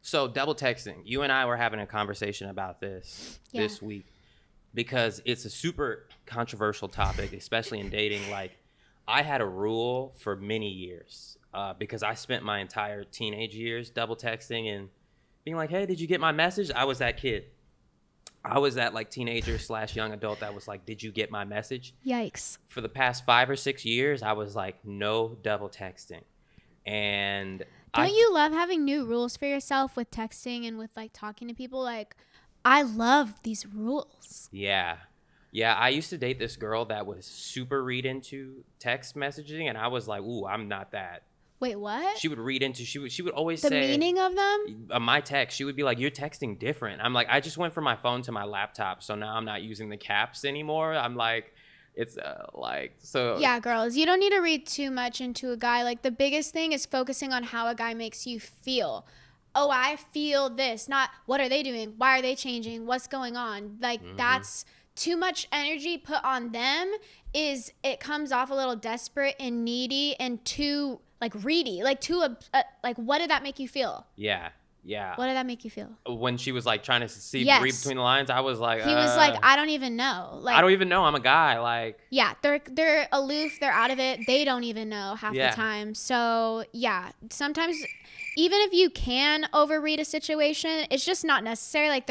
So double texting. You and I were having a conversation about this this week because it's a super controversial topic, especially in dating. Like, I had a rule for many years because I spent my entire teenage years double texting and being like, hey, did you get my message? I was that kid. I was that like teenager / young adult that was like, did you get my message? Yikes. For the past 5 or 6 years, I was like, no double texting. And don't you love having new rules for yourself with texting and with like talking to people? Like, I love these rules. Yeah. Yeah, I used to date this girl that was super read into text messaging, and I was like, ooh, I'm not that. Wait, what? She would read into, she would always the say. The meaning of them? My text, she would be like, you're texting different. I'm like, I just went from my phone to my laptop, so now I'm not using the caps anymore. I'm like, it's so. Yeah, girls, you don't need to read too much into a guy. Like, the biggest thing is focusing on how a guy makes you feel. Oh, I feel this. Not, what are they doing? Why are they changing? What's going on? Like, that's too much energy put on them. It comes off a little desperate and needy and too, like, reedy. Like, like, what did that make you feel? Yeah. Yeah. What did that make you feel? When she was like trying to read between the lines, I was like, he was like, I don't even know. Like, I don't even know. I'm a guy. Like, yeah, they're aloof. They're out of it. They don't even know half the time. So yeah, sometimes even if you can overread a situation, it's just not necessary. Like,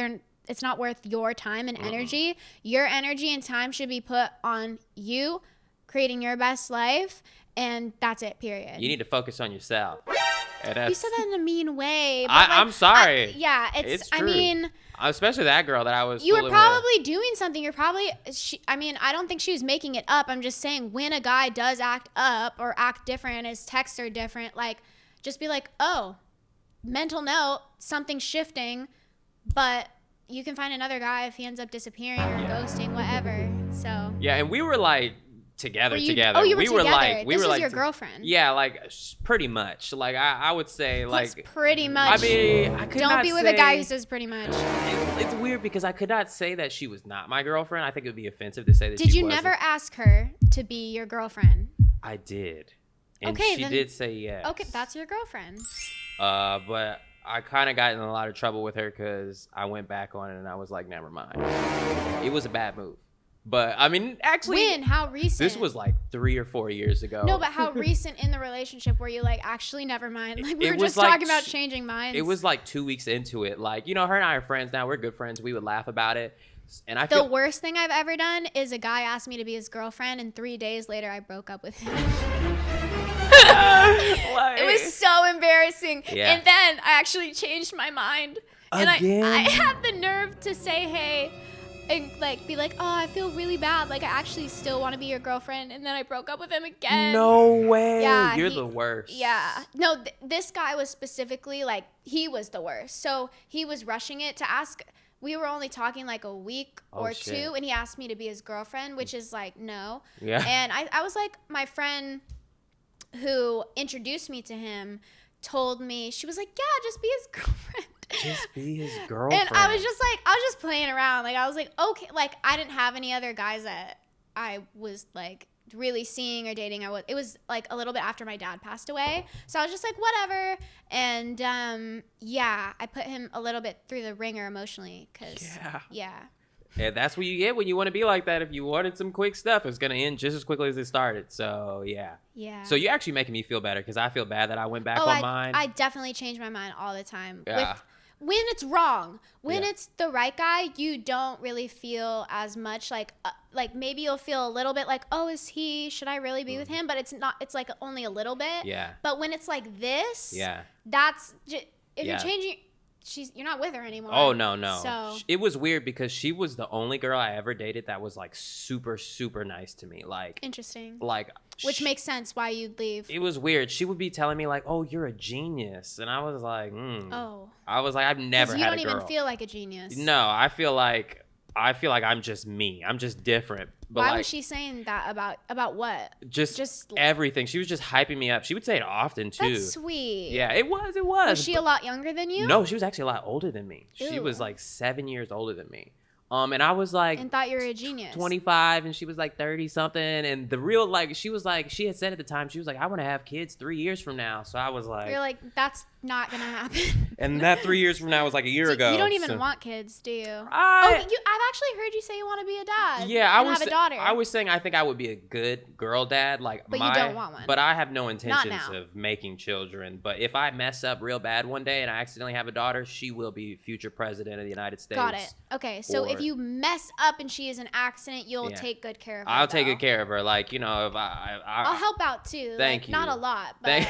it's not worth your time and energy. Your energy and time should be put on you creating your best life. And that's it, period. You need to focus on yourself. You said that in a mean way. But I'm sorry. It's true. I mean, especially that girl that I was. You were probably doing something. You're probably. I don't think she was making it up. I'm just saying, when a guy does act up or act different, and his texts are different, like, just be like, oh, mental note, something's shifting, but you can find another guy if he ends up disappearing or ghosting, whatever. So. Yeah, and we were like. Together. Oh, you were together. This was your girlfriend. Yeah, like pretty much. Like I would say, like what's pretty much. I mean, I could don't not be with say, a guy who says pretty much. It's weird because I could not say that she was not my girlfriend. I think it would be offensive to say that. Did you never ask her to be your girlfriend? I did, and she did say yes. Okay, that's your girlfriend. But I kind of got in a lot of trouble with her because I went back on it and I was like, never mind. It was a bad move. But I mean, actually, when? How recent? This was like 3 or 4 years ago. No, but how recent in the relationship were you like, actually, never mind? Like, we were just talking about changing minds. It was like 2 weeks into it. Like, you know, her and I are friends now. We're good friends. We would laugh about it. And the worst thing I've ever done is a guy asked me to be his girlfriend, and 3 days later, I broke up with him. It was so embarrassing. Yeah. And then I actually changed my mind. Again? And I had the nerve to say, hey. And like be like, oh, I feel really bad. Like, I actually still want to be your girlfriend. And then I broke up with him again. No way. Yeah, You're the worst. Yeah. No, this guy was specifically like, he was the worst. So he was rushing it to ask. We were only talking like a week or two. And he asked me to be his girlfriend, which is like, no. Yeah. And I was like, my friend who introduced me to him told me, she was like, yeah, just be his girlfriend. Just be his girlfriend. And I was just playing around. Like, I was like, okay. Like, I didn't have any other guys that I was like really seeing or dating. It was like a little bit after my dad passed away. So I was just like, whatever. And yeah, I put him a little bit through the ringer emotionally. Yeah. And that's what you get when you want to be like that. If you wanted some quick stuff, it's going to end just as quickly as it started. So, yeah. Yeah. So, you're actually making me feel better because I feel bad that I went back on mine. I definitely change my mind all the time. Yeah. When it's wrong. When it's the right guy, you don't really feel as much like maybe you'll feel a little bit like, oh, should I really be with him? But it's not, it's like only a little bit. Yeah. But when it's like this, that's, if you're changing, you're not with her anymore. Oh, no. So it was weird because she was the only girl I ever dated that was like super, super nice to me. Like, interesting. Like, which makes sense why you'd leave. It was weird. She would be telling me like, oh, you're a genius. And I was like, Oh. I was like, I've never had a girl. You don't even feel like a genius. No, I feel like I'm just me. I'm just different. But why was she saying that about what? Just everything. She was just hyping me up. She would say it often too. That's sweet. Yeah, it was. Was she a lot younger than you? No, she was actually a lot older than me. Ew. She was like 7 years older than me. And I was like, and thought you were a genius. 25, and she was like 30 something. And the real, like, she was like, she had said at the time, she was like, I want to have kids 3 years from now. So I was like, you're like, that's not gonna happen. And that 3 years from now was like a year ago. You don't even want kids, do you? I've actually heard you say you want to be a dad. Yeah, and have a daughter. I was saying I think I would be a good girl dad. But you don't want one. But I have no intentions of making children. But if I mess up real bad one day and I accidentally have a daughter, she will be future president of the United States. Got it. Okay, so if you mess up and she is an accident, you'll take good care of her. I'll take good care of her. Like, you know, if I'll help out too. Thank you. Not a lot, but